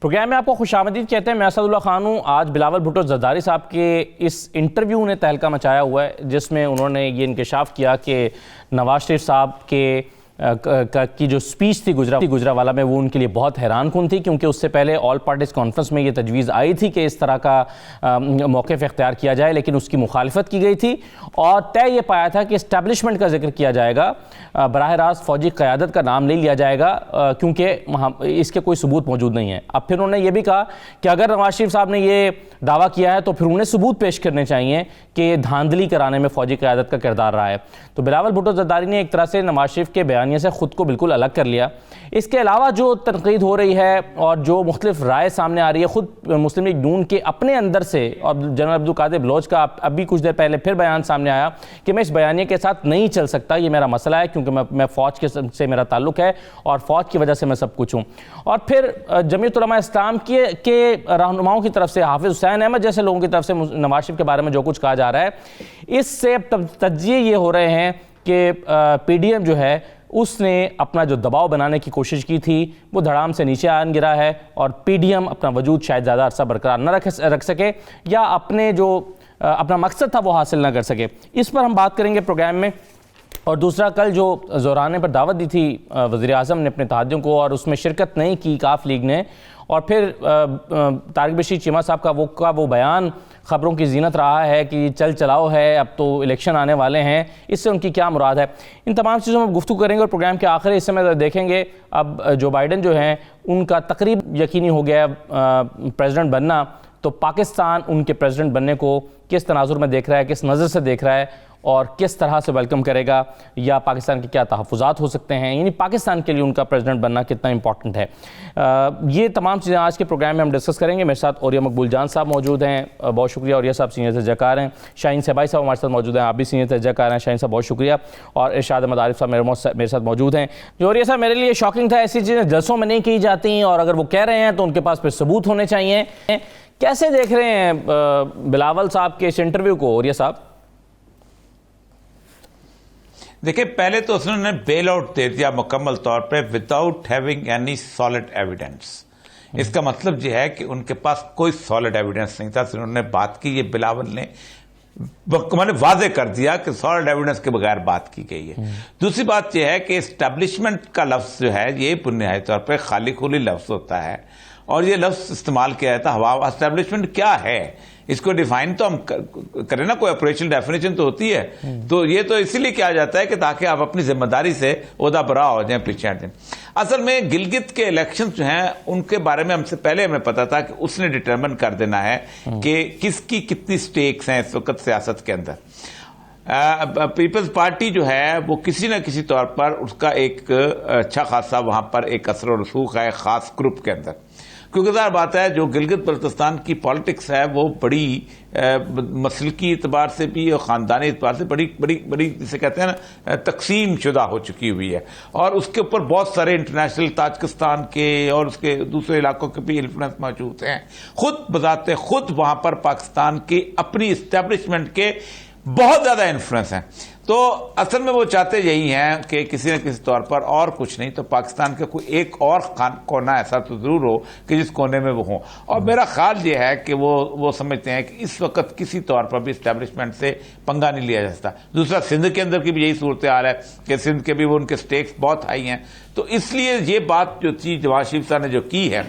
Programme میں آپ کو خوش آمدید کہتے ہیں. میں اسد اللہ خان ہوں. آج بلاول بھٹو زرداری صاحب کے اس انٹرویو نے تہلکہ مچایا ہوا ہے، جس میں انہوں نے یہ انکشاف کیا کہ نواز شریف صاحب کی جو سپیچ تھی گجرانوالہ میں، وہ ان کے لیے بہت حیران کن تھی، کیونکہ اس سے پہلے آل پارٹیز کانفرنس میں یہ تجویز آئی تھی کہ اس طرح کا موقف اختیار کیا جائے، لیکن اس کی مخالفت کی گئی تھی اور طے یہ پایا تھا کہ اسٹیبلشمنٹ کا ذکر کیا جائے گا، براہ راست فوجی قیادت کا نام نہیں لیا جائے گا، کیونکہ اس کے کوئی ثبوت موجود نہیں ہے. اب پھر انہوں نے یہ بھی کہا کہ اگر نواز شریف صاحب نے یہ دعویٰ کیا ہے تو پھر انہیں ثبوت پیش کرنے چاہیے کہ دھاندلی کرانے میں فوجی قیادت کا کردار رہا ہے. تو بلاول بھٹو زرداری نے ایک طرح سے نواز شریف کے بیانیے سے خود کو بالکل الگ کر لیا. اس کے علاوہ جو تنقید ہو رہی ہے اور جو مختلف رائے سامنے آ رہی ہے، خود مسلم لیگ نون کے اپنے اندر سے، اور جنرل عبدالقادر بلوچ کا ابھی کچھ دیر پہلے پھر بیان سامنے آیا کہ میں اس بیانیے کے ساتھ نہیں چل سکتا، یہ میرا مسئلہ ہے کیونکہ میں فوج سے میرا تعلق ہے اور فوج کی وجہ سے میں سب کچھ ہوں. اور پھر جمعیت علماء اسلام کے رہنماؤں کی طرف سے، حافظ حسین احمد جیسے لوگوں کی طرف سے نواز شریف کے بارے میں جو کچھ کہا جا رہا ہے، اس سے تجزیے یہ ہو رہے ہیں کہ پی ڈی ایم جو ہے اس نے اپنا جو دباؤ بنانے کی کوشش کی تھی وہ دھڑام سے نیچے آن گرا ہے، اور پی ڈی ایم اپنا وجود شاید زیادہ عرصہ برقرار نہ رکھ سکے یا اپنا مقصد تھا وہ حاصل نہ کر سکے. اس پر ہم بات کریں گے پروگرام میں. اور دوسرا، کل جو زورانے پر دعوت دی تھی وزیر اعظم نے اپنے اتحادیوں کو، اور اس میں شرکت نہیں کی کاف لیگ نے، اور پھر طارق بشیر چیمہ صاحب کا وہ بیان خبروں کی زینت رہا ہے کہ چل چلاؤ ہے، اب تو الیکشن آنے والے ہیں، اس سے ان کی کیا مراد ہے، ان تمام چیزوں میں گفتگو کریں گے. اور پروگرام کے آخری حصے میں دیکھیں گے اب جو بائیڈن جو ہیں ان کا تقریب یقینی ہو گیا پریزیڈنٹ بننا، تو پاکستان ان کے پریزیڈنٹ بننے کو کس تناظر میں دیکھ رہا ہے، کس نظر سے دیکھ رہا ہے، اور کس طرح سے ویلکم کرے گا، یا پاکستان کے کیا تحفظات ہو سکتے ہیں، یعنی پاکستان کے لیے ان کا پریزیڈنٹ بننا کتنا امپورٹنٹ ہے. یہ تمام چیزیں آج کے پروگرام میں ہم ڈسکس کریں گے. میرے ساتھ اوریہ مقبول جان صاحب موجود ہیں، بہت شکریہ. اوریہ صاحب سینئر درجہ کار ہیں. شاہین صبائی صاحب ہمارے ساتھ موجود ہیں، آپ بھی سینئر درجہ کار ہیں. شاہین صاحب بہت شکریہ. اور ارشاد احمد عارف صاحب میرے ساتھ موجود ہیں. جو اوریہ صاحب میرے لیے شاکنگ تھا، ایسی چیزیں جلسوں میں نہیں کی جاتی، اور اگر وہ کہہ رہے ہیں تو ان کے پاس پھر ثبوت ہونے چاہیے. کیسے دیکھ رہے ہیں بلاول صاحب کے اس انٹرویو کو اوریہ صاحب؟ دیکھیں، پہلے تو اس نے بیل آؤٹ دے دیا مکمل طور پہ without having any solid evidence. اس کا مطلب یہ ہے کہ ان کے پاس کوئی سالڈ ایویڈنس نہیں تھا. انہوں نے بات کی، یہ بلاول نے واضح کر دیا کہ سالڈ ایویڈنس کے بغیر بات کی گئی ہے. دوسری بات یہ ہے کہ اسٹیبلشمنٹ کا لفظ جو ہے یہ بنیادی طور پہ خالی کھلی لفظ ہوتا ہے، اور یہ لفظ استعمال کیا جاتا ہے ہوا. اسٹیبلشمنٹ کیا ہے اس کو ڈیفائن تو ہم کریں نا، کوئی آپریشنل ڈیفینیشن تو ہوتی ہے. تو یہ تو اسی لیے کیا جاتا ہے کہ تاکہ آپ اپنی ذمہ داری سے عہدہ برا ہو جائیں پیچھے ہٹ جائیں. اصل میں گلگت کے الیکشن جو ہیں ان کے بارے میں ہمیں پتا تھا کہ اس نے ڈٹرمن کر دینا ہے کہ کس کی کتنی سٹیکس ہیں اس وقت سیاست کے اندر. پیپلز پارٹی جو ہے وہ کسی نہ کسی طور پر اس کا ایک اچھا خاصا وہاں پر ایک اثر و رسوخ ہے خاص گروپ کے اندر. کیونکہ ظاہر بات ہے جو گلگت بلتستان کی پالیٹکس ہے وہ بڑی مسلکی اعتبار سے بھی اور خاندانی اعتبار سے بڑی جسے کہتے ہیں نا تقسیم شدہ ہو چکی ہوئی ہے، اور اس کے اوپر بہت سارے انٹرنیشنل تاجکستان کے اور اس کے دوسرے علاقوں کے بھی انفلوئنس موجود ہیں. خود بذات خود وہاں پر پاکستان کی اپنی اسٹیبلشمنٹ کے بہت زیادہ انفلوئنس ہیں. تو اصل میں وہ چاہتے یہی ہیں کہ کسی نہ کسی طور پر، اور کچھ نہیں تو پاکستان کا کوئی ایک اور کونا ایسا تو ضرور ہو کہ جس کونے میں وہ ہوں. اور میرا خیال یہ ہے کہ وہ سمجھتے ہیں کہ اس وقت کسی طور پر بھی اسٹیبلشمنٹ سے پنگا نہیں لیا جا سکتا. دوسرا، سندھ کے اندر کی بھی یہی صورتحال ہے کہ سندھ کے بھی وہ ان کے سٹیکس بہت ہائی ہیں. تو اس لیے یہ بات جو تھی نواز شریف صاحب نے جو کی ہے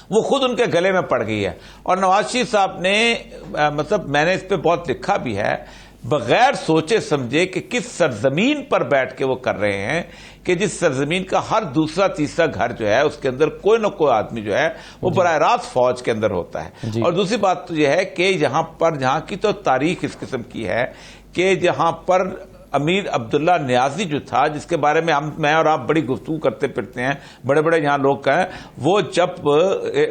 وہ خود ان کے گلے میں پڑ گئی ہے. اور نواز شریف صاحب نے مطلب میں نے اس پہ بہت لکھا بھی ہے، بغیر سوچے سمجھے کہ کس سرزمین پر بیٹھ کے وہ کر رہے ہیں، کہ جس سرزمین کا ہر دوسرا تیسرا گھر جو ہے اس کے اندر کوئی نہ کوئی آدمی جو ہے وہ براہ راست فوج کے اندر ہوتا ہے. اور دوسری بات تو یہ ہے کہ جہاں کی تو تاریخ اس قسم کی ہے کہ جہاں پر امیر عبداللہ نیازی جو تھا، جس کے بارے میں میں اور آپ بڑی گفتگو کرتے پھرتے ہیں، بڑے یہاں لوگ کہیں، وہ جب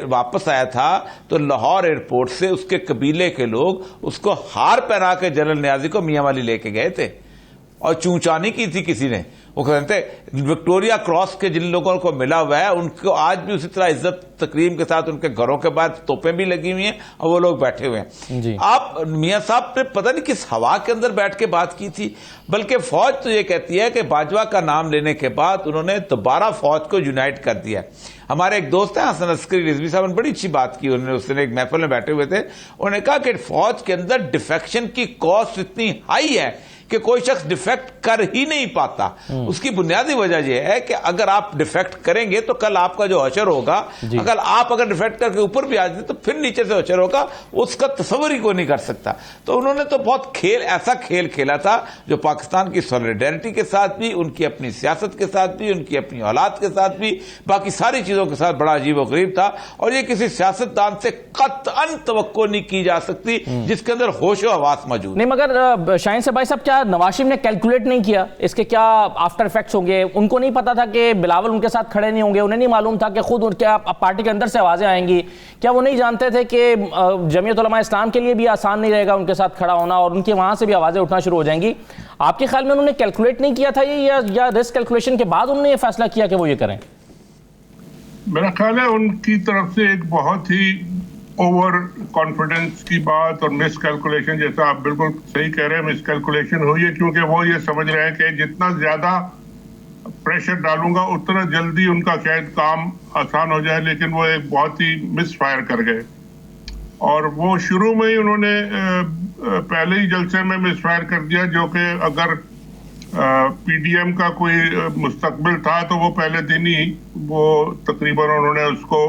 واپس آیا تھا تو لاہور ایئرپورٹ سے اس کے قبیلے کے لوگ اس کو ہار پہنا کے جنرل نیازی کو میاں والی لے کے گئے تھے، اور چونچانی کی تھی کسی نے. وہ کہتے ہیں وکٹوریا کراس کے جن لوگوں کو ملا ہوا ہے ان کو آج بھی اسی طرح عزت تکریم کے ساتھ ان کے گھروں کے بعد توپیں بھی لگی ہوئی ہیں اور وہ لوگ بیٹھے ہوئے ہیں. جی. آپ میاں صاحب نے پتہ نہیں کس ہوا کے اندر بیٹھ کے بات کی تھی, بلکہ فوج تو یہ کہتی ہے کہ باجوہ کا نام لینے کے بعد انہوں نے دوبارہ فوج کو یونائٹ کر دیا. ہمارے ایک دوست ہیں حسن عسکری رضوی صاحب نے بڑی اچھی بات کی, اس نے ایک محفل میں بیٹھے ہوئے تھے, انہوں نے کہا کہ فوج کے اندر ڈیفیکشن کی کاسٹ اتنی ہائی ہے کہ کوئی شخص ڈیفیکٹ کر ہی نہیں پاتا. اس کی بنیادی وجہ یہ ہے کہ اگر آپ ڈیفیکٹ کریں گے تو کل آپ کا جو حشر ہوگا, اگر ڈیفیکٹ کر کے اوپر بھی آ جائے تو پھر نیچے سے حشر ہوگا, اس کا تصور ہی کوئی نہیں کر سکتا. تو انہوں نے تو بہت ایسا کھیل کھیلا تھا جو پاکستان کی سولیڈیرٹی کے ساتھ بھی, ان کی اپنی سیاست کے ساتھ بھی, ان کی اپنی اولاد کے ساتھ بھی, باقی ساری چیزوں کے ساتھ بڑا عجیب و غریب تھا. اور یہ کسی سیاستدان سے قطعاً توقع نہیں کی جا سکتی جس کے اندر ہوش و حواس موجود نہیں. مگر شاہین سے بھائی صاحب, کیا نواز شریف نے کیلکولیٹ نہیں کیا اس کے کیا آفٹر ایفیکٹس ہوں گے؟ ان کو نہیں پتا تھا کہ بلاول ان کے ساتھ کھڑے نہیں ہوں گے, انہیں نہیں معلوم تھا کہ خود کیا پارٹی کے اندر سے آوازیں آئیں گی؟ کیا وہ نہیں جانتے تھے کہ جمعیت علماء اسلام کے لیے بھی آسان نہیں رہے گا ان کے ساتھ کھڑا ہونا اور ان کے وہاں سے بھی آوازیں اٹھنا شروع ہو جائیں گی؟ آپ کے خیال میں انہوں نے کیلکولیٹ نہیں کیا تھا یہ, یا رسک کیلکولیشن کے بعد انہوں نے یہ فیصلہ کیا کہ وہ یہ کریں؟ میرا خیال ہے ان کی طرف سے ایک بہت ہی اوور کانفیڈنس کی بات اور مس کیلکولیشن, جیسا آپ بالکل صحیح کہہ رہے ہیں, مس کیلکولیشن ہوئی ہے, کیونکہ وہ یہ سمجھ رہے ہیں کہ جتنا زیادہ پریشر ڈالوں گا اتنا جلدی ان کا شاید کام آسان ہو جائے, لیکن وہ ایک بہت ہی مس فائر کر گئے. اور وہ شروع میں ہی انہوں نے پہلے ہی جلسے میں مس فائر کر دیا, جو کہ اگر پی ڈی ایم کا کوئی مستقبل تھا تو وہ پہلے دن ہی وہ تقریباً انہوں نے اس کو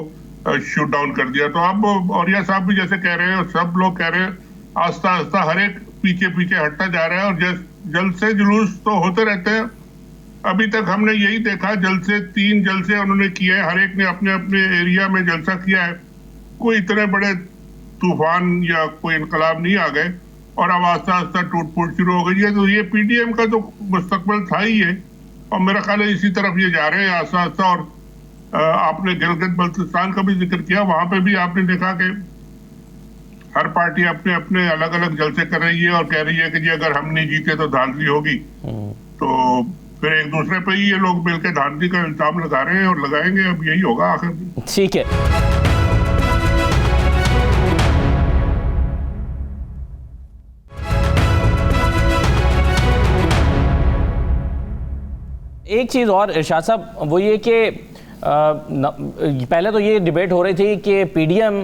شوٹ ڈاؤن کر دیا. تو اب اوریا صاحب بھی جیسے کہہ رہے ہیں, سب لوگ کہہ رہے ہیں, آہستہ آہستہ ہر ایک پیچھے پیچھے ہٹتا جا رہا ہے. اور جلسے جلوس تو ہوتے رہتے ہیں, ابھی تک ہم نے یہی دیکھا, 3 جلسے انہوں نے کیے ہیں, ہر ایک نے اپنے اپنے ایریا میں جلسہ کیا ہے, کوئی اتنے بڑے طوفان یا کوئی انقلاب نہیں آ گئے, اور اب آہستہ آہستہ ٹوٹ پھوٹ شروع ہو گئی ہے. تو یہ پی ڈی ایم کا تو مستقبل تھا ہی ہے, اور میرا خیال ہے اسی طرف یہ جا رہے ہیں آہستہ آہستہ. اور آپ نے گلگت بلتستان کا بھی ذکر کیا, وہاں پہ بھی آپ نے دیکھا کہ ہر پارٹی اپنے اپنے الگ الگ جلسے کر رہی ہے اور کہہ رہی ہے کہ جی اگر ہم نہیں جیتے تو دھاندلی ہوگی. تو پھر ایک دوسرے پہ ہی یہ لوگ مل کے دھاندلی کا الزام لگا رہے ہیں اور لگائیں گے, اب یہی ہوگا آخر میں. ٹھیک ہے. ایک چیز اور ارشاد صاحب, وہ یہ کہ پہلے تو یہ ڈیبیٹ ہو رہی تھی کہ پی ڈی ایم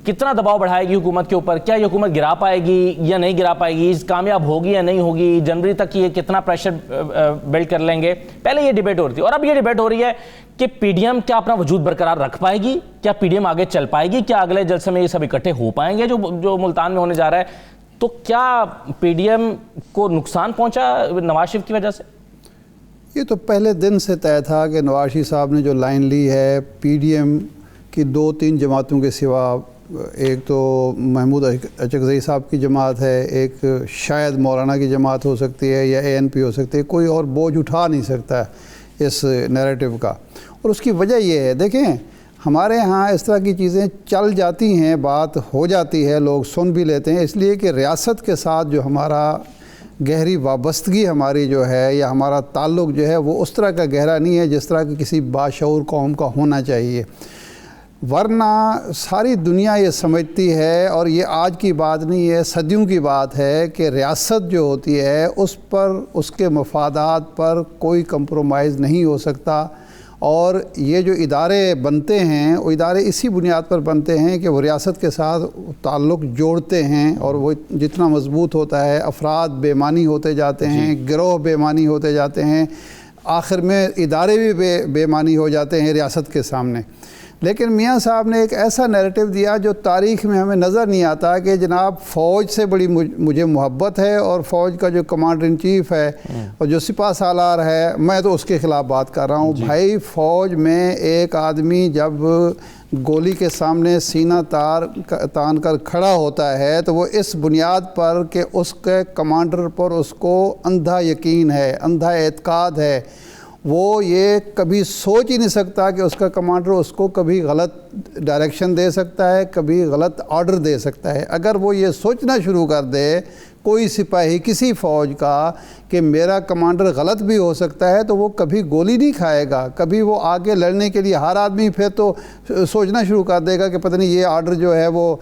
کتنا دباؤ بڑھائے گی حکومت کے اوپر, کیا یہ حکومت گرا پائے گی یا نہیں گرا پائے گی, کامیاب ہوگی یا نہیں ہوگی, جنوری تک یہ کتنا پریشر بلڈ کر لیں گے. پہلے یہ ڈیبیٹ ہو رہی تھی, اور اب یہ ڈیبیٹ ہو رہی ہے کہ پی ڈی ایم کیا اپنا وجود برقرار رکھ پائے گی, کیا پی ڈی ایم آگے چل پائے گی, کیا اگلے جلسے میں یہ سب اکٹھے ہو پائیں گے جو ملتان میں ہونے جا رہا ہے. تو کیا پی ڈی ایم کو نقصان پہنچا نواز شریف کی وجہ سے؟ یہ تو پہلے دن سے طے تھا کہ نواز شریف صاحب نے جو لائن لی ہے, پی ڈی ایم کی 2-3 جماعتوں کے سوا, ایک تو محمود اچکزئی صاحب کی جماعت ہے, ایک شاید مولانا کی جماعت ہو سکتی ہے یا اے این پی ہو سکتی ہے, کوئی اور بوجھ اٹھا نہیں سکتا ہے اس نیریٹو کا. اور اس کی وجہ یہ ہے, دیکھیں ہمارے ہاں اس طرح کی چیزیں چل جاتی ہیں, بات ہو جاتی ہے, لوگ سن بھی لیتے ہیں, اس لیے کہ ریاست کے ساتھ جو ہمارا گہری وابستگی ہماری جو ہے یا ہمارا تعلق جو ہے وہ اس طرح کا گہرا نہیں ہے جس طرح کہ کسی باشعور قوم کا ہونا چاہیے. ورنہ ساری دنیا یہ سمجھتی ہے, اور یہ آج کی بات نہیں ہے, صدیوں کی بات ہے, کہ ریاست جو ہوتی ہے اس پر, اس کے مفادات پر کوئی کمپرومائز نہیں ہو سکتا. اور یہ جو ادارے بنتے ہیں وہ ادارے اسی بنیاد پر بنتے ہیں کہ وہ ریاست کے ساتھ تعلق جوڑتے ہیں, اور وہ جتنا مضبوط ہوتا ہے افراد بے معنی ہوتے جاتے ہیں, گروہ بے معنی ہوتے جاتے ہیں, آخر میں ادارے بھی بے معنی ہو جاتے ہیں ریاست کے سامنے. لیکن میاں صاحب نے ایک ایسا نیریٹو دیا جو تاریخ میں ہمیں نظر نہیں آتا کہ جناب فوج سے بڑی مجھے محبت ہے, اور فوج کا جو کمانڈر ان چیف ہے اور جو سپاہ سالار ہے, میں تو اس کے خلاف بات کر رہا ہوں. بھائی فوج میں ایک آدمی جب گولی کے سامنے سینہ تان کر کھڑا ہوتا ہے تو وہ اس بنیاد پر کہ اس کے کمانڈر پر اس کو اندھا یقین ہے, اندھا اعتقاد ہے, وہ یہ کبھی سوچ ہی نہیں سکتا کہ اس کا کمانڈر اس کو کبھی غلط ڈائریکشن دے سکتا ہے, کبھی غلط آرڈر دے سکتا ہے. اگر وہ یہ سوچنا شروع کر دے کوئی سپاہی کسی فوج کا کہ میرا کمانڈر غلط بھی ہو سکتا ہے تو وہ کبھی گولی نہیں کھائے گا، کبھی وہ آگے لڑنے کے لیے ہر آدمی پھر تو سوچنا شروع کر دے گا کہ پتہ نہیں یہ آرڈر جو ہے وہ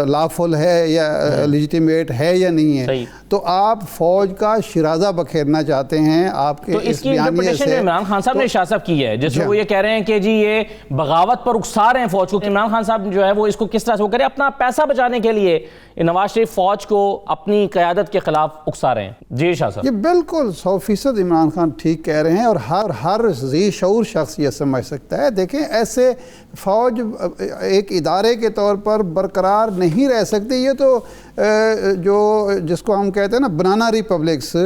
لافل ہے یا لیجیٹیمیٹ ہے یا نہیں ہے. تو آپ فوج کا شرازہ بکھیرنا چاہتے ہیں آپ کے تو اس کی انٹرپریٹیشن عمران خان صاحب نے ارشاد صاحب کی ہے جس میں وہ یہ کہہ رہے ہیں کہ جی یہ بغاوت پر اکسا رہے ہیں فوج کو. عمران خان صاحب جو ہے وہ اس کو کس طرح سے وہ کرے اپنا پیسہ بچانے کے لیے نواز شریف فوج کو اپنی قیادت کے خلاف اکسا رہے ہیں. جی شاہ صاحب، یہ بالکل 100% عمران خان ٹھیک کہہ رہے ہیں اور ہر ذی شعور شخص یہ سمجھ سکتا ہے. دیکھیں ایسے فوج ایک ادارے کے طور پر برقرار نہیں رہ سکتی. یہ تو جو جس کو ہم کہتے ہیں نا بنانا ریپبلکس،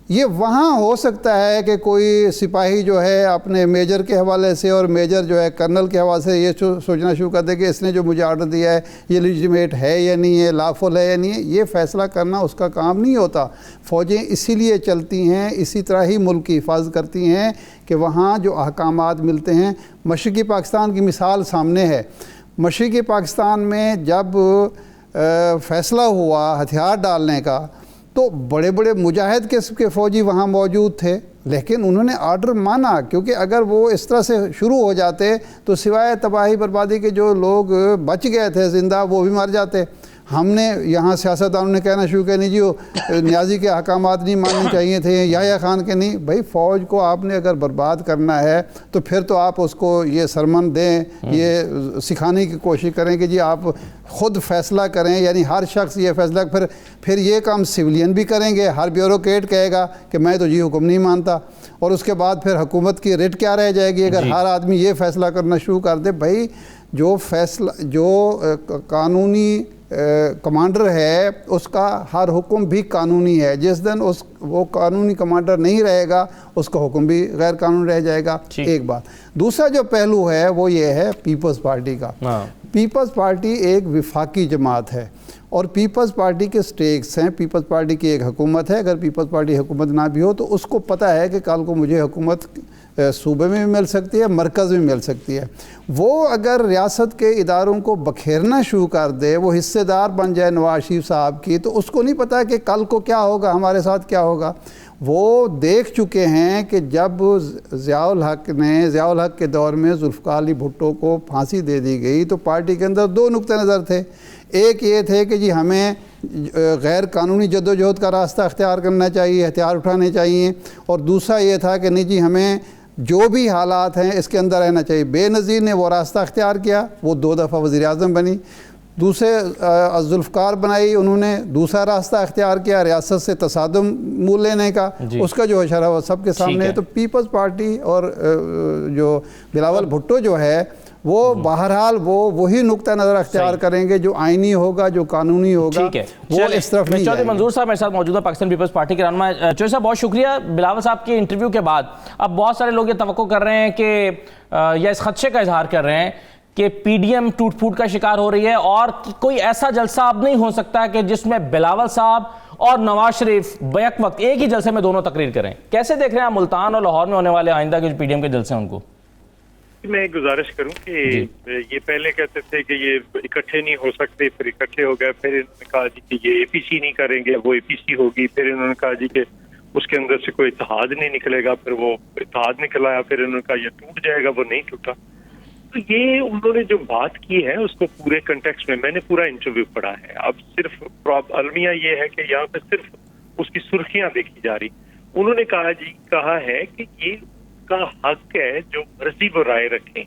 یہ وہاں ہو سکتا ہے کہ کوئی سپاہی جو ہے اپنے میجر کے حوالے سے اور میجر جو ہے کرنل کے حوالے سے یہ سوچنا شروع کر دے کہ اس نے جو مجھے آرڈر دیا ہے یہ لیجیٹیمیٹ ہے یا نہیں ہے، لافل ہے یا نہیں ہے. یہ فیصلہ کرنا اس کا کام نہیں ہوتا. فوجیں اسی لیے چلتی ہیں، اسی طرح ہی ملک کی حفاظت کرتی ہیں کہ وہاں جو احکامات ملتے ہیں. مشرقی پاکستان کی مثال سامنے ہے. مشرقی پاکستان میں جب فیصلہ ہوا ہتھیار ڈالنے کا تو بڑے بڑے مجاہد قسم کے فوجی وہاں موجود تھے، لیکن انہوں نے آرڈر مانا، کیونکہ اگر وہ اس طرح سے شروع ہو جاتے تو سوائے تباہی بربادی کے جو لوگ بچ گئے تھے زندہ وہ بھی مر جاتے. ہم نے یہاں سیاستدانوں نے کہنا شروع کیا نہیں جی وہ نیازی کے احکامات نہیں ماننے چاہیے تھے، یحییٰ خان کے نہیں. بھائی فوج کو آپ نے اگر برباد کرنا ہے تو پھر تو آپ اس کو یہ سرمن دیں، یہ سکھانے کی کوشش کریں کہ جی آپ خود فیصلہ کریں. یعنی ہر شخص یہ فیصلہ پھر یہ کام سویلین بھی کریں گے. ہر بیوروکریٹ کہے گا کہ میں تو جی حکم نہیں مانتا، اور اس کے بعد پھر حکومت کی ریٹ کیا رہ جائے گی اگر ہر آدمی یہ فیصلہ کرنا شروع کر دے. بھائی جو قانونی کمانڈر ہے اس کا ہر حکم بھی قانونی ہے. جس دن وہ قانونی کمانڈر نہیں رہے گا اس کا حکم بھی غیر قانونی رہ جائے گا. ایک بات. دوسرا جو پہلو ہے وہ یہ ہے پیپلز پارٹی کا. پیپلز پارٹی ایک وفاقی جماعت ہے اور پیپلز پارٹی کے سٹیکس ہیں. پیپلز پارٹی کی ایک حکومت ہے. اگر پیپلز پارٹی حکومت نہ بھی ہو تو اس کو پتہ ہے کہ کل کو مجھے حکومت صوبے میں بھی مل سکتی ہے، مرکز میں مل سکتی ہے. وہ اگر ریاست کے اداروں کو بکھیرنا شروع کر دے، وہ حصے دار بن جائے نواز شریف صاحب کی، تو اس کو نہیں پتہ کہ کل کو کیا ہوگا، ہمارے ساتھ کیا ہوگا. وہ دیکھ چکے ہیں کہ جب ضیاء الحق کے دور میں ذوالفقار علی بھٹو کو پھانسی دے دی گئی تو پارٹی کے اندر دو نقطہ نظر تھے. ایک یہ تھے کہ جی ہمیں غیر قانونی جدوجہد کا راستہ اختیار کرنا چاہیے، ہتھیار اٹھانے چاہیے، اور دوسرا یہ تھا کہ نہیں جی ہمیں جو بھی حالات ہیں اس کے اندر رہنا چاہیے. بے نظیر نے وہ راستہ اختیار کیا، وہ 2 دفعہ وزیر اعظم بنی. دوسرے ذوالفقار بنائی، انہوں نے دوسرا راستہ اختیار کیا ریاست سے تصادم مول لینے کا. اس کا جو اشارہ وہ سب کے سامنے ہے. تو پیپلز پارٹی اور جو بلاول بھٹو جو ہے وہ بہرحال وہی نقطہ نظر اختیار کریں گے جو آئینی ہوگا، جو قانونی ہوگا. وہ اس طرف نہیں جائیں گے. منظور صاحب میرے ساتھ موجود ہے پاکستان پیپلز پارٹی کے رہنما. چوہدری صاحب بہت شکریہ. بلاول صاحب کے انٹرویو کے بعد اب بہت سارے لوگ یہ توقع کر رہے ہیں کہ یا اس خدشے کا اظہار کر رہے ہیں کہ پی ڈی ایم ٹوٹ پھوٹ کا شکار ہو رہی ہے اور کوئی ایسا جلسہ اب نہیں ہو سکتا کہ جس میں بلاول صاحب اور نواز شریف بیک وقت ایک ہی جلسے میں دونوں تقریر کریں. کیسے دیکھ رہے ہیں آپ ملتان اور لاہور میں ہونے والے آئندہ کے جو پی ڈی ایم کے جلسے ہیں ان کو؟ میں گزارش کروں کہ یہ پہلے کہتے تھے کہ یہ اکٹھے نہیں ہو سکتے، پھر اکٹھے ہو گئے، پھر انہوں نے کہا جی کہ یہ اے پی سی نہیں کریں گے، وہ اے پی سی ہوگی، پھر انہوں نے کہا جی کہ اس کے اندر سے کوئی اتحاد نہیں نکلے گا، پھر وہ اتحاد نکل آیا، پھر انہوں نے کہا یہ ٹوٹ جائے گا، وہ نہیں ٹوٹا. تو یہ انہوں نے جو بات کی ہے اس کو پورے کنٹیکسٹ میں نے پورا انٹرویو پڑھا ہے. اب صرف المیہ یہ ہے کہ یہاں پہ صرف اس کی سرخیاں دیکھی جا رہی. انہوں نے کہا ہے کہ یہ کا حق ہے جو مرضی وہ رائے رکھیں،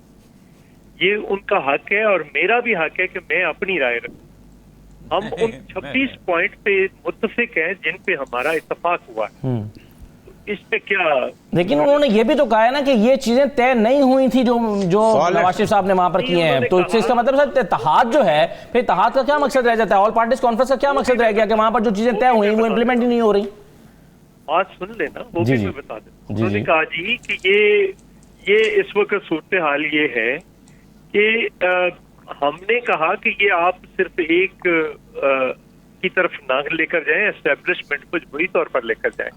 یہ ان کا حق ہے اور میرا بھی حق ہے کہ میں اپنی رائے رکھوں. ہم ان 26 پوائنٹ پہ متفق ہیں جن پہ ہمارا اتفاق ہوا ہے. اس پہ کیا، لیکن انہوں نے یہ بھی تو کہا ہے نا کہ یہ چیزیں طے نہیں ہوئی تھی جو نواز شریف صاحب نے وہاں پر کیے ہیں. تو اس کا مطلب اتحاد جو ہے، پھر اتحاد کا کیا مقصد رہ جاتا ہے؟ آل پارٹیز کانفرنس کا کیا مقصد رہ گیا کہ وہاں پر جو چیزیں طے ہوئی وہ امپلیمنٹ ہی نہیں ہو رہی؟ بات سن لینا، وہ بھی میں بتا دوں. انہوں نے کہا جی کہ یہ اس وقت صورتحال یہ ہے کہ ہم نے کہا کہ یہ آپ صرف ایک کی طرف نہ لے کر جائیں، اسٹیبلشمنٹ کو بری طور پر لے کر جائیں.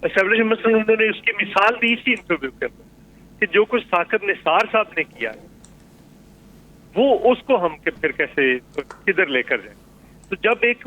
اسٹیبلشمنٹ مثلا انہوں نے اس کی مثال دی اسی انٹرویو کے اندر کہ جو کچھ ثاقب نثار صاحب نے کیا وہ اس کو ہم پھر کیسے کدھر لے کر جائیں. تو جب ایک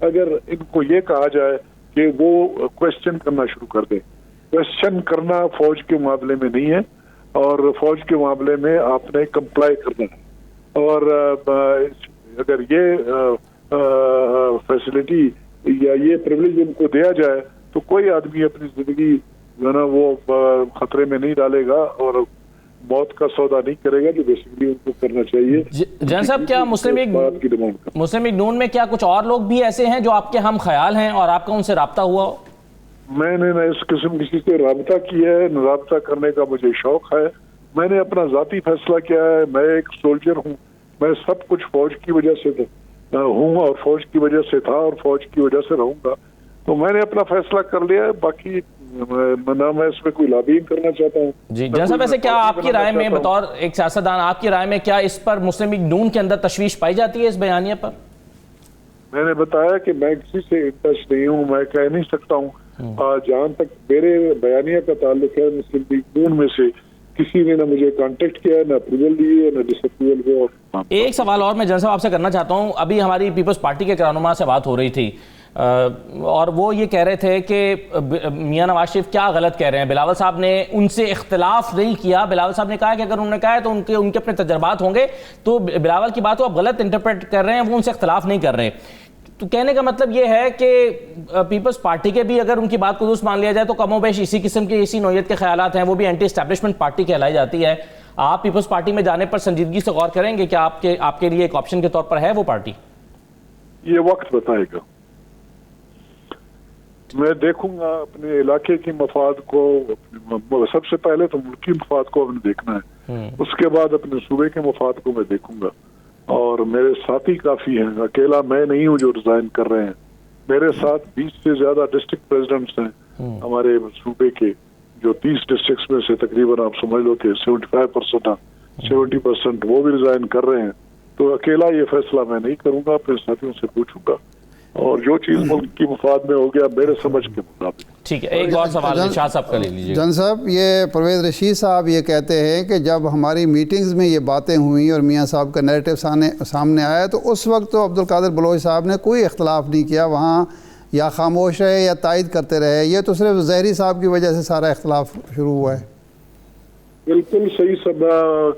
اگر ان کو یہ کہا جائے کہ وہ کوشچن کرنا شروع کر دیں. کوشچن کرنا فوج کے معاملے میں نہیں ہے, اور فوج کے معاملے میں آپ نے کمپلائی کرنا ہے. اور اگر یہ فیسلٹی یا یہ پریولیج ان کو دیا جائے تو کوئی آدمی اپنی زندگی جو ہے نا وہ خطرے میں نہیں ڈالے گا اور موت کا سودا نہیں کرے گا, جو بیسیکلی ان کو کرنا چاہیے. جن صاحب, کیا مسلم لیگ نون میں کیا کچھ اور لوگ بھی ایسے ہیں جو آپ کے ہم خیال ہیں اور آپ کا ان سے رابطہ ہوا ہو؟ میں نے نہ اس قسم کسی سے رابطہ کیا ہے, نہ رابطہ کرنے کا مجھے شوق ہے. میں نے اپنا ذاتی فیصلہ کیا ہے. میں ایک سولجر ہوں, میں سب کچھ فوج کی وجہ سے ہوں اور فوج کی وجہ سے تھا اور فوج کی وجہ سے رہوں گا. تو میں نے اپنا فیصلہ کر لیا ہے. باقی نہ میں اس میں کوئی لابینگ کرنا چاہتا ہوں. جی جن صاحب, ایسے کیا آپ کی رائے میں, بطور ایک سیاستدان, آپ کی رائے میں کیا اس پر مسلم لیگ نون کے اندر تشویش پائی جاتی ہے اس بیانیہ پر؟ میں نے بتایا کہ میں کسی سے ان ٹچ نہیں ہوں, میں کہہ نہیں سکتا ہوں. جہاں تک میرے بیانیہ کا تعلق ہے, مسلم لیگ نون میں سے کسی نے نہ مجھے کانٹیکٹ کیا, نہ اپروول دی ہے, نہ ڈس اپروول کو. ایک سوال اور میں جن صاحب آپ سے کرنا چاہتا ہوں. ابھی ہماری پیپلز پارٹی کے رہنما سے بات ہو رہی تھی اور وہ یہ کہہ رہے تھے کہ میاں نواز شریف کیا غلط کہہ رہے ہیں. بلاول صاحب نے ان سے اختلاف نہیں کیا. بلاول صاحب نے کہا کہ اگر انہوں نے کہا ہے تو ان کے اپنے تجربات ہوں گے, تو بلاول کی بات کو آپ غلط انٹرپریٹ کر رہے ہیں, وہ ان سے اختلاف نہیں کر رہے. تو کہنے کا مطلب یہ ہے کہ پیپلز پارٹی کے بھی اگر ان کی بات کو درست مان لیا جائے تو کم و بیش اسی قسم کے اسی نوعیت کے خیالات ہیں. وہ بھی اینٹی اسٹیبلشمنٹ پارٹی کہلائی جاتی ہے. آپ پیپلز پارٹی میں جانے پر سنجیدگی سے غور کریں گے کہ آپ کے لیے ایک آپشن کے طور پر ہے وہ پارٹی؟ یہ وقت بتائے گا. میں دیکھوں گا اپنے علاقے کی مفاد کو. سب سے پہلے تو ملکی مفاد کو ہمیں دیکھنا ہے, اس کے بعد اپنے صوبے کے مفاد کو میں دیکھوں گا. اور میرے ساتھی کافی ہیں, اکیلا میں نہیں ہوں جو ریزائن کر رہے ہیں. میرے ساتھ 20 سے زیادہ ڈسٹرکٹ پریزیڈنٹس ہیں ہمارے صوبے کے, جو 30 ڈسٹرکٹس میں سے تقریباً آپ سمجھ لو کہ 75% 70% وہ بھی ریزائن کر رہے ہیں. تو اکیلا یہ فیصلہ میں نہیں کروں گا, اپنے ساتھیوں سے پوچھوں گا, اور جو چیز ملک کی مفاد میں ہو گیا میرے سمجھ کے مطابق. ٹھیک ہے, ایک اور سوال شاہ صاحب کا لے لیجیے. جن صاحب, یہ پرویز رشید صاحب یہ کہتے ہیں کہ جب ہماری میٹنگز میں یہ باتیں ہوئیں اور میاں صاحب کا نیریٹو سامنے آیا تو اس وقت تو عبدالقادر بلوچ صاحب نے کوئی اختلاف نہیں کیا, وہاں یا خاموش رہے یا تائید کرتے رہے. یہ تو صرف زہری صاحب کی وجہ سے سارا اختلاف شروع ہوا ہے. بالکل صحیح سب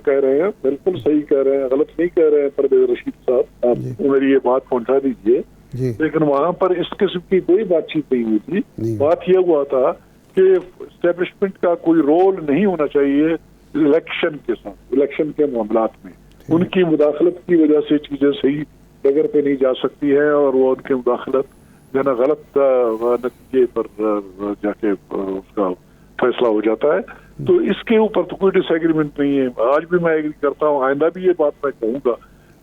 کہہ رہے ہیں, بالکل صحیح کہہ رہے ہیں, غلط نہیں کہہ رہے ہیں پرویز رشید صاحب. آپ میری یہ بات پہنچا دیجیے. لیکن وہاں پر اس قسم کی کوئی بات چیت نہیں ہوئی تھی. بات یہ ہوا تھا کہ اسٹیبلشمنٹ کا کوئی رول نہیں ہونا چاہیے الیکشن کے ساتھ, الیکشن کے معاملات میں. ان کی مداخلت کی وجہ سے چیزیں صحیح ڈگر پہ نہیں جا سکتی ہیں, اور وہ ان کی مداخلت جو ہے نا غلط نتیجے پر جا کے اس کا فیصلہ ہو جاتا ہے. تو اس کے اوپر تو کوئی ڈس ایگریمنٹ نہیں ہے. آج بھی میں ایگری کرتا ہوں, آئندہ بھی یہ بات میں کہوں گا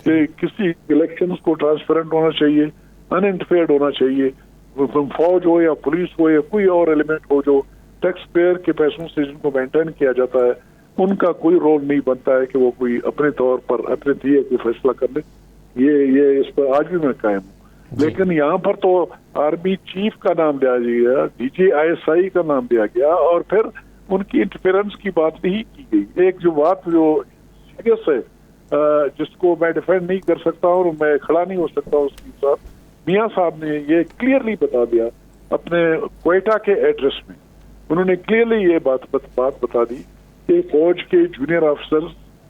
کہ کسی الیکشنز کو ٹرانسپیرنٹ ہونا چاہیے, انٹرفیئرڈ ہونا چاہیے. فوج ہو یا پولیس ہو یا کوئی اور ایلیمنٹ ہو جو ٹیکس پیئر کے پیسوں سے جن کو مینٹین کیا جاتا ہے, ان کا کوئی رول نہیں بنتا ہے کہ وہ کوئی اپنے طور پر اپنے دیے کوئی فیصلہ کر لے. یہ اس پر آج بھی میں قائم ہوں. لیکن یہاں پر تو آرمی چیف کا نام لیا گیا, DGISI کا نام لیا گیا, اور پھر ان کی انٹرفیئرنس کی بات نہیں کی گئی. ایک جو بات جو سیریس ہے جس کو میں ڈیفینڈ نہیں کر سکتا اور میں کھڑا نہیں ہو سکتا اس کے ساتھ, میاں صاحب نے یہ کلیئرلی بتا دیا اپنے کوئٹہ کے ایڈریس میں. انہوں نے کلیئرلی یہ بات بتا دی کہ فوج کے جونیئر آفیسرز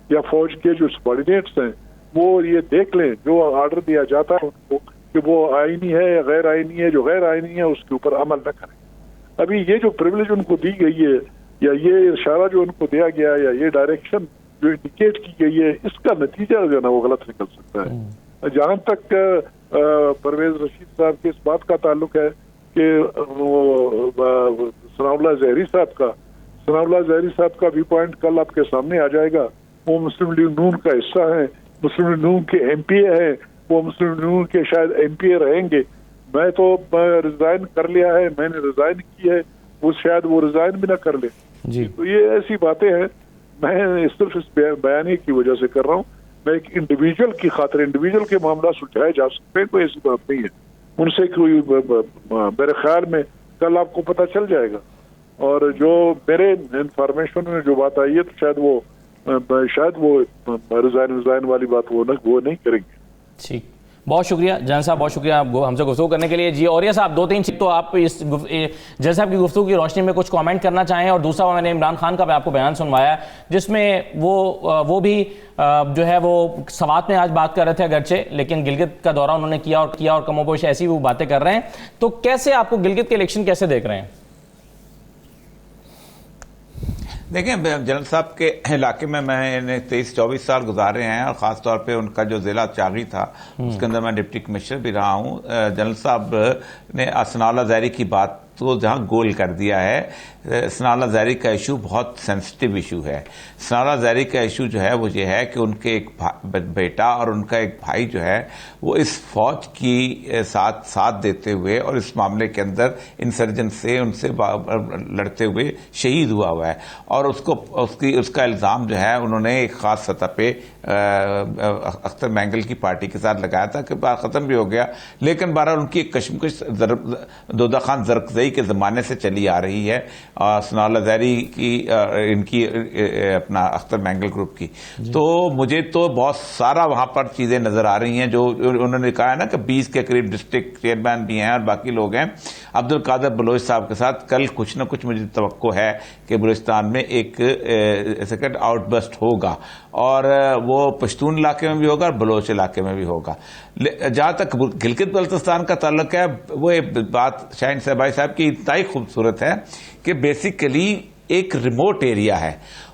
یا فوج کے جو سبارڈینیٹس ہیں وہ یہ دیکھ لیں جو آرڈر دیا جاتا ہے ان کو کہ وہ آئینی ہے یا غیر آئینی ہے. جو غیر آئینی ہے اس کے اوپر عمل نہ کریں. ابھی یہ جو پریولیج ان کو دی گئی ہے یا یہ اشارہ جو ان کو دیا گیا یا یہ ڈائریکشن جو انڈیکیٹ کی گئی ہے, اس کا نتیجہ جو ہے نا وہ غلط نکل سکتا ہے. جہاں تک پرویز رشید صاحب کے اس بات کا تعلق ہے کہ ثناء اللہ زہری صاحب کا بھی پوائنٹ کل آپ کے سامنے آ جائے گا. وہ مسلم لیگ نون کا حصہ ہیں, مسلم لیگ نون کے MP ہیں, وہ مسلم لیگ نون کے شاید MP رہیں گے. میں تو ریزائن کر لیا ہے, میں نے ریزائن کی ہے, وہ شاید وہ ریزائن بھی نہ کر لے. تو یہ ایسی باتیں ہیں. میں صرف اس بیانیے کی وجہ سے کر رہا ہوں. میں ایک انڈیویجول کی خاطر, انڈیویجول کے معاملات سلجھائے جا سکتے ہیں, کوئی ایسی بات نہیں ہے. ان سے کوئی میرے خیال میں کل آپ کو پتہ چل جائے گا. اور جو میرے انفارمیشن میں جو بات آئی ہے تو شاید وہ ریزائن والی بات وہ نہیں کریں گے. ٹھیک. بہت شکریہ جان صاحب، بہت شکریہ آپ ہم سے گفتگو کرنے کے لیے. جی اوریہ صاحب، 2-3 چیز تو آپ اس جج صاحب کی گفتگو کی روشنی میں کچھ کامنٹ کرنا چاہیں، اور دوسرا میں نے عمران خان کا بھی آپ کو بیان سنوایا جس میں وہ بھی جو ہے وہ سوات میں آج بات کر رہے تھے اگرچہ، لیکن گلگت کا دورہ انہوں نے کیا اور کم و بیش ایسی وہ باتیں کر رہے ہیں. تو کیسے آپ کو گلگت کے الیکشن کیسے دیکھ رہے ہیں؟ دیکھیں، جنرل صاحب کے علاقے میں نے 23-24 سال گزارے ہیں، اور خاص طور پہ ان کا جو ضلع چاغی تھا اس کے اندر میں ڈپٹی کمشنر بھی رہا ہوں. جنرل صاحب نے ثناء اللہ زہری کی بات تو جہاں گول کر دیا ہے. ثناء اللہ زہری کا ایشو بہت سینسٹیو ایشو ہے. ثناء اللہ زہری کا ایشو جو ہے وہ یہ ہے کہ ان کے ایک بیٹا اور ان کا ایک بھائی جو ہے وہ اس فوج کی ساتھ دیتے ہوئے اور اس معاملے کے اندر انسرجن سے ان سے لڑتے ہوئے شہید ہوا ہے. اور اس کا الزام جو ہے انہوں نے ایک خاص سطح پہ اختر مینگل کی پارٹی کے ساتھ لگایا تھا کہ بات ختم بھی ہو گیا، لیکن بہرحال ان کی ایک کشمکش دودہ خان زرکزئی کے زمانے سے چلی آ رہی ہے، ثناء اللہ زہری کی ان کی اپنا اختر مینگل گروپ کی. تو مجھے تو بہت سارا وہاں پر چیزیں نظر آ رہی ہیں جو انہوں نے کہا ہے نا کہ 20 کے قریب ڈسٹرکٹ چیئرمین بھی ہیں اور باقی لوگ ہیں. عبد القادر بلوچ صاحب کے ساتھ کل کچھ نہ کچھ مجھے توقع ہے کہ بلوچستان میں ایک سیکنڈ آؤٹ بسٹ ہوگا، اور وہ پشتون علاقے میں بھی ہوگا اور بلوچ علاقے میں بھی ہوگا. جہاں تک گلگت بلتستان کا تعلق ہے، وہ بات شاہین صاحبائی صاحب کی اتنا ہی خوبصورت ہے کہ بیسیکلی ایک ریموٹ ایریا ہے.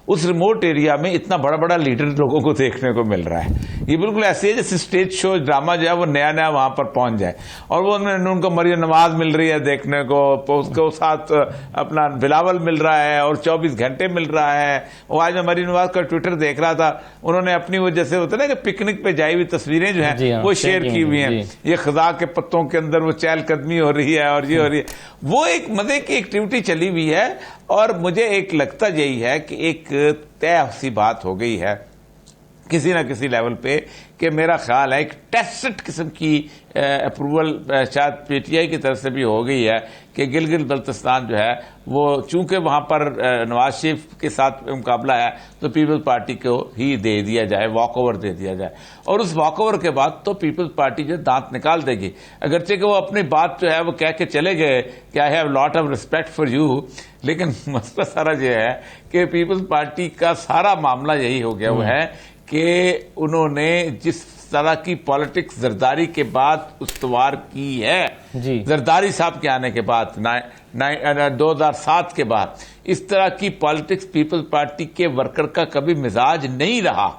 اس ریموٹ ایریا میں اتنا بڑا بڑا لیڈر لوگوں کو دیکھنے کو مل رہا ہے. یہ بالکل ایسے ہے جیسے اسٹیج شو ڈرامہ جو ہے وہ نیا وہاں پر پہنچ جائے، اور وہ ان کو مریم نواز مل رہی ہے دیکھنے کو، اس کے ساتھ اپنا بلاول مل رہا ہے اور 24 گھنٹے مل رہا ہے. وہ آج میں مریم نواز کا ٹویٹر دیکھ رہا تھا، انہوں نے اپنی وجہ سے ہوتا ہے نا کہ پکنک پہ جائی ہوئی تصویریں جو ہیں وہ شیئر کی ہوئی ہیں. یہ خزاں کے پتوں کے اندر وہ چہل قدمی ہو رہی ہے اور یہ ہو رہی ہے. وہ ایک مزے کی ایکٹیویٹی چلی ہوئی ہے، اور مجھے ایک لگتا یہی ہے کہ ایک طے سی بات ہو گئی ہے کسی نہ کسی لیول پہ کہ میرا خیال ہے ایک ٹیسٹ قسم کی اپروول شاید پی ٹی آئی کی طرف سے بھی ہو گئی ہے کہ گلگت بلتستان جو ہے وہ چونکہ وہاں پر نواز شریف کے ساتھ مقابلہ ہے تو پیپلز پارٹی کو ہی دے دیا جائے، واک اوور دے دیا جائے. اور اس واک اوور کے بعد تو پیپلز پارٹی جو دانت نکال دے گی، اگرچہ کہ وہ اپنی بات جو ہے وہ کہہ کے چلے گئے کہ I have lot of respect for you, لیکن مسئلہ سارا یہ ہے کہ پیپلز پارٹی کا سارا معاملہ یہی ہو گیا وہ ہے کہ انہوں نے جس طرح کی پالیٹکس زرداری کے بعد استوار کی ہے، زرداری صاحب کے آنے کے بعد 2007 کے بعد، اس طرح کی پالیٹکس پیپلز پارٹی کے ورکر کا کبھی مزاج نہیں رہا.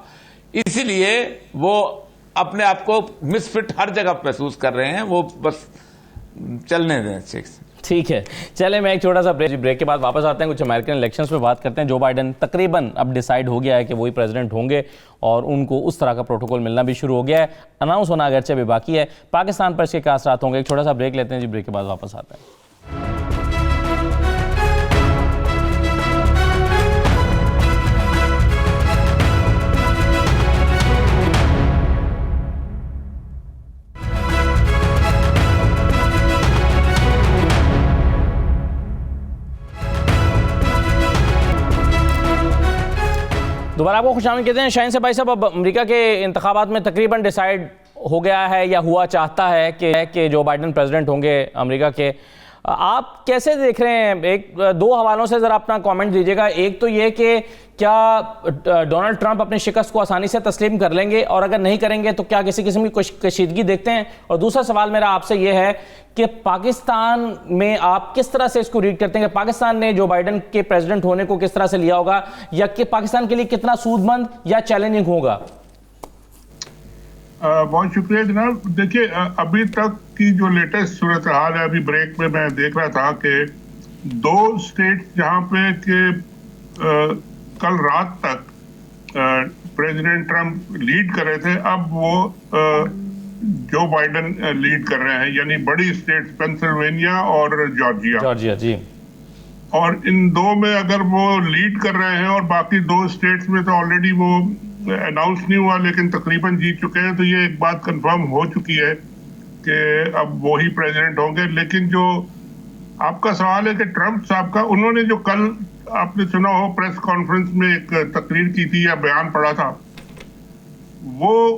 اسی لیے وہ اپنے آپ کو مس فٹ ہر جگہ محسوس کر رہے ہیں. وہ بس چلنے دیں. ٹھیک ہے، چلیں میں ایک چھوٹا سا بریک کے بعد واپس آتے ہیں، کچھ امریکن الیکشنز پہ بات کرتے ہیں. جو بائیڈن تقریباً اب ڈیسائیڈ ہو گیا ہے کہ وہی پریزیڈنٹ ہوں گے، اور ان کو اس طرح کا پروٹوکول ملنا بھی شروع ہو گیا ہے. اناؤنس ہونا اگرچہ بھی باقی ہے. پاکستان پر اس کے کیا اثرات ہوں گے؟ ایک چھوٹا سا بریک لیتے ہیں جی، بریک کے بعد واپس آتے ہیں. دوبارہ آپ کو خوش آمدید کہتے ہیں. شاہین صاحب اب امریکہ کے انتخابات میں تقریباً ڈیسائیڈ ہو گیا ہے یا ہوا چاہتا ہے کہ جو بائیڈن پریزیڈنٹ ہوں گے امریکہ کے. آپ کیسے دیکھ رہے ہیں؟ ایک دو حوالوں سے ذرا اپنا کامنٹ دیجیے گا. ایک تو یہ کہ کیا ڈونلڈ ٹرمپ اپنی شکست کو آسانی سے تسلیم کر لیں گے، اور اگر نہیں کریں گے تو کیا کسی قسم کی کشیدگی دیکھتے ہیں؟ اور دوسرا سوال میرا آپ سے یہ ہے کہ پاکستان میں آپ کس طرح سے اس کو ریڈ کرتے ہیں کہ پاکستان نے جو بائیڈن کے پریزیڈنٹ ہونے کو کس طرح سے لیا ہوگا، یا کہ پاکستان کے لیے کتنا سود مند یا چیلنجنگ ہوگا؟ بہت شکریہ جناب. دیکھیے، ابھی تک کی جو لیٹسٹ صورتحال ہے، ابھی بریک میں دیکھ رہا تھا کہ 2 اسٹیٹ جہاں پہ کہ کل رات تک پریزیڈنٹ ٹرمپ لیڈ کر رہے تھے، اب وہ جو بائیڈن لیڈ کر رہے ہیں، یعنی بڑی اسٹیٹ پینسلوینیا اور جارجیا. جی. اور ان 2 میں اگر وہ لیڈ کر رہے ہیں، اور باقی 2 اسٹیٹس میں تو آلریڈی وہ اناؤنس نہیں ہوا لیکن تقریباً جیت چکے ہیں، تو یہ ایک بات کنفرم ہو چکی ہے کہ اب وہی پریزیڈنٹ ہوں گے. لیکن جو آپ کا سوال ہے کہ ٹرمپ صاحب کا، انہوں نے جو کل آپ نے سنا ہو پریس کانفرنس میں ایک تقریر کی تھی یا بیان پڑھا تھا، وہ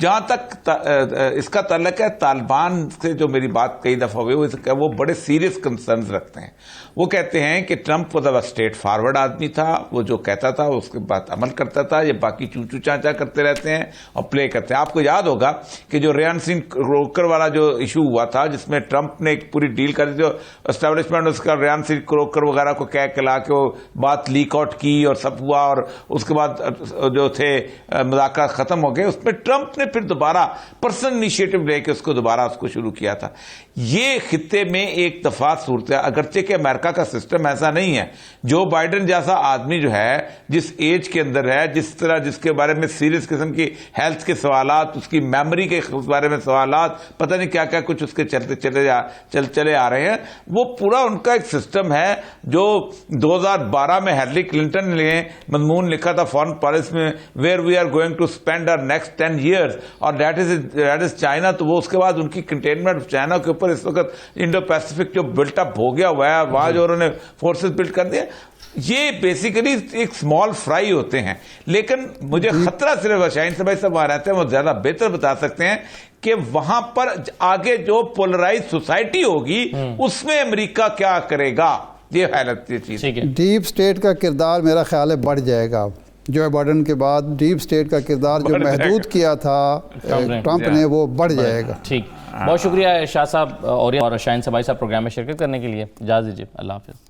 جہاں تک اس کا تعلق ہے طالبان سے جو میری بات کئی دفعہ ہوئی وہ بڑے سیریس کنسرنز رکھتے ہیں. وہ کہتے ہیں کہ ٹرمپ وہ اسٹیٹ فارورڈ آدمی تھا, وہ جو کہتا تھا اس کے بعد عمل کرتا تھا, یہ باقی چونچو چانچا کرتے رہتے ہیں اور پلے کرتے ہیں. آپ کو یاد ہوگا کہ جو ریان سنگھ کروکر والا جو ایشو ہوا تھا جس میں ٹرمپ نے ایک پوری ڈیل کر دی, جو اسٹیبلشمنٹ اس کا ریان سنگھ کروکر وغیرہ کو کہہ کے لا کے وہ بات لیک آؤٹ کی اور سب ہوا, اور اس کے بعد جو تھے مذاکرات ختم ہو گئے. اس میں ٹرمپ نے پھر دوبارہ پرسنل انیشیٹو لے کے اس کو دوبارہ اس کو شروع کیا تھا. یہ خطے میں ایک دفعہ صورت ہے, اگرچہ کہ امریکہ کا سسٹم ایسا نہیں ہے. جو بائیڈن جیسا آدمی جو ہے جس ایج کے اندر ہے, جس طرح جس کے بارے میں سیریس قسم کی ہیلتھ کے سوالات, اس کی میموری کے بارے میں سوالات, پتہ نہیں کیا کیا کچھ اس کے چلے آ رہے ہیں, وہ پورا ان کا ایک سسٹم ہے جو 2012 میں ہیلری کلنٹن نے مضمون لکھا تھا فارن پالیسی میں, where we are going to spend our next 10 years, اور دیٹ از چائنا. تو وہ اس کے بعد ان کی کنٹینمنٹ چائنا کے اوپر اس وقت انڈو پیسفک جو بلٹ اپ ہو گیا ہوا ہے, وہاں جو انہوں نے فورسز بلڈ کر دیا, یہ بیسیکلی ایک اسمال فرائی ہوتے ہیں. لیکن مجھے خطرہ صرف شاہین صاحب صاحب وہاں رہتے ہیں, وہ زیادہ بہتر بتا سکتے ہیں کہ وہاں پر آگے جو پولرائز سوسائٹی ہوگی اس میں امریکہ کیا کرے گا. یہ حالت یہ چیز ڈیپ اسٹیٹ کا کردار میرا خیال ہے بڑھ جائے گا. جو بائیڈن کے بعد ڈیپ اسٹیٹ کا کردار جو محدود کیا تھا ٹرمپ نے, وہ بڑھ جائے گا. ٹھیک, بہت شکریہ شاہ صاحب اور شاہین صاحب پروگرام میں شرکت کرنے کے لیے. اجازت دیجیے, اللہ حافظ.